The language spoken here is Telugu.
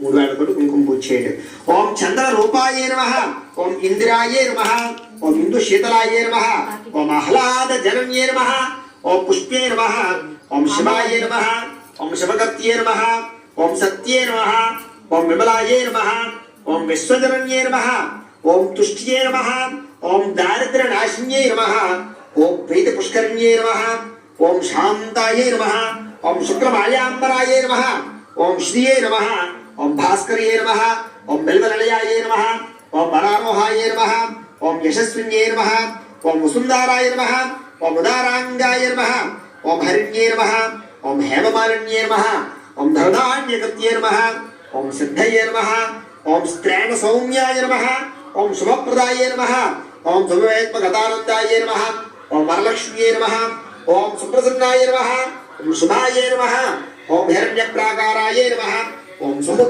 3 వేలతోటి కుంకుమ పూజ చేయండి. ఓం చంద్ర రూపాయ నమః, ఓం ఇందిరాయ నమః, ఓం ఇందు శీతలాయ నమః, ఓం ఆహ్లాద జనన్యే నమః, ఓం పుష్పే నమః, ఓం శివాయ నమః, ఓం శివకర్త్యే నమః, ఓం సత్యే నమః, ఓం విమలాయ నమః, ఓం విశ్వజనన్యే నమః, ఓం తుష్ట్యే నమః, ఓం దారిద్ర్య నాశిన్యే నమః, ఓం ప్రీతి పుష్కరిణ్యే నమః, ఓం శాంతాయ నమః, ఓం శుక్లమాల్యాంబరాయ నమః, ఓం శ్రీయే నమః, ఓం భాస్కర్యే నమః, ఓం బిల్వలయాయ నమః, ఓం వరారోహాయ నమః, ఓం యశస్విన్యే నమః, ఓం వసుంధరాయ నమః, ఓం ఉదారాంగాయ నమః, ఓం హరిణ్యే నమః, ఓం హేమమాలిన్యే నమః, ఓం ధరణాన్యకత్యే నమః, ఓం సిద్ధయే నమః, ఓం స్త్రేణ సౌమ్యాయ నమః, ఓం శుభప్రదాయ నమః, ఓం శుభవేత్మగతానందాయ నమః, ఓం వరలక్ష్మ్యే నమః, ఓం సుప్రసన్నాయ నమః, ఓం శుభాయ నమః, ఓం హిరణ్యప్రాకారాయ నమః, ఓం సముద్ర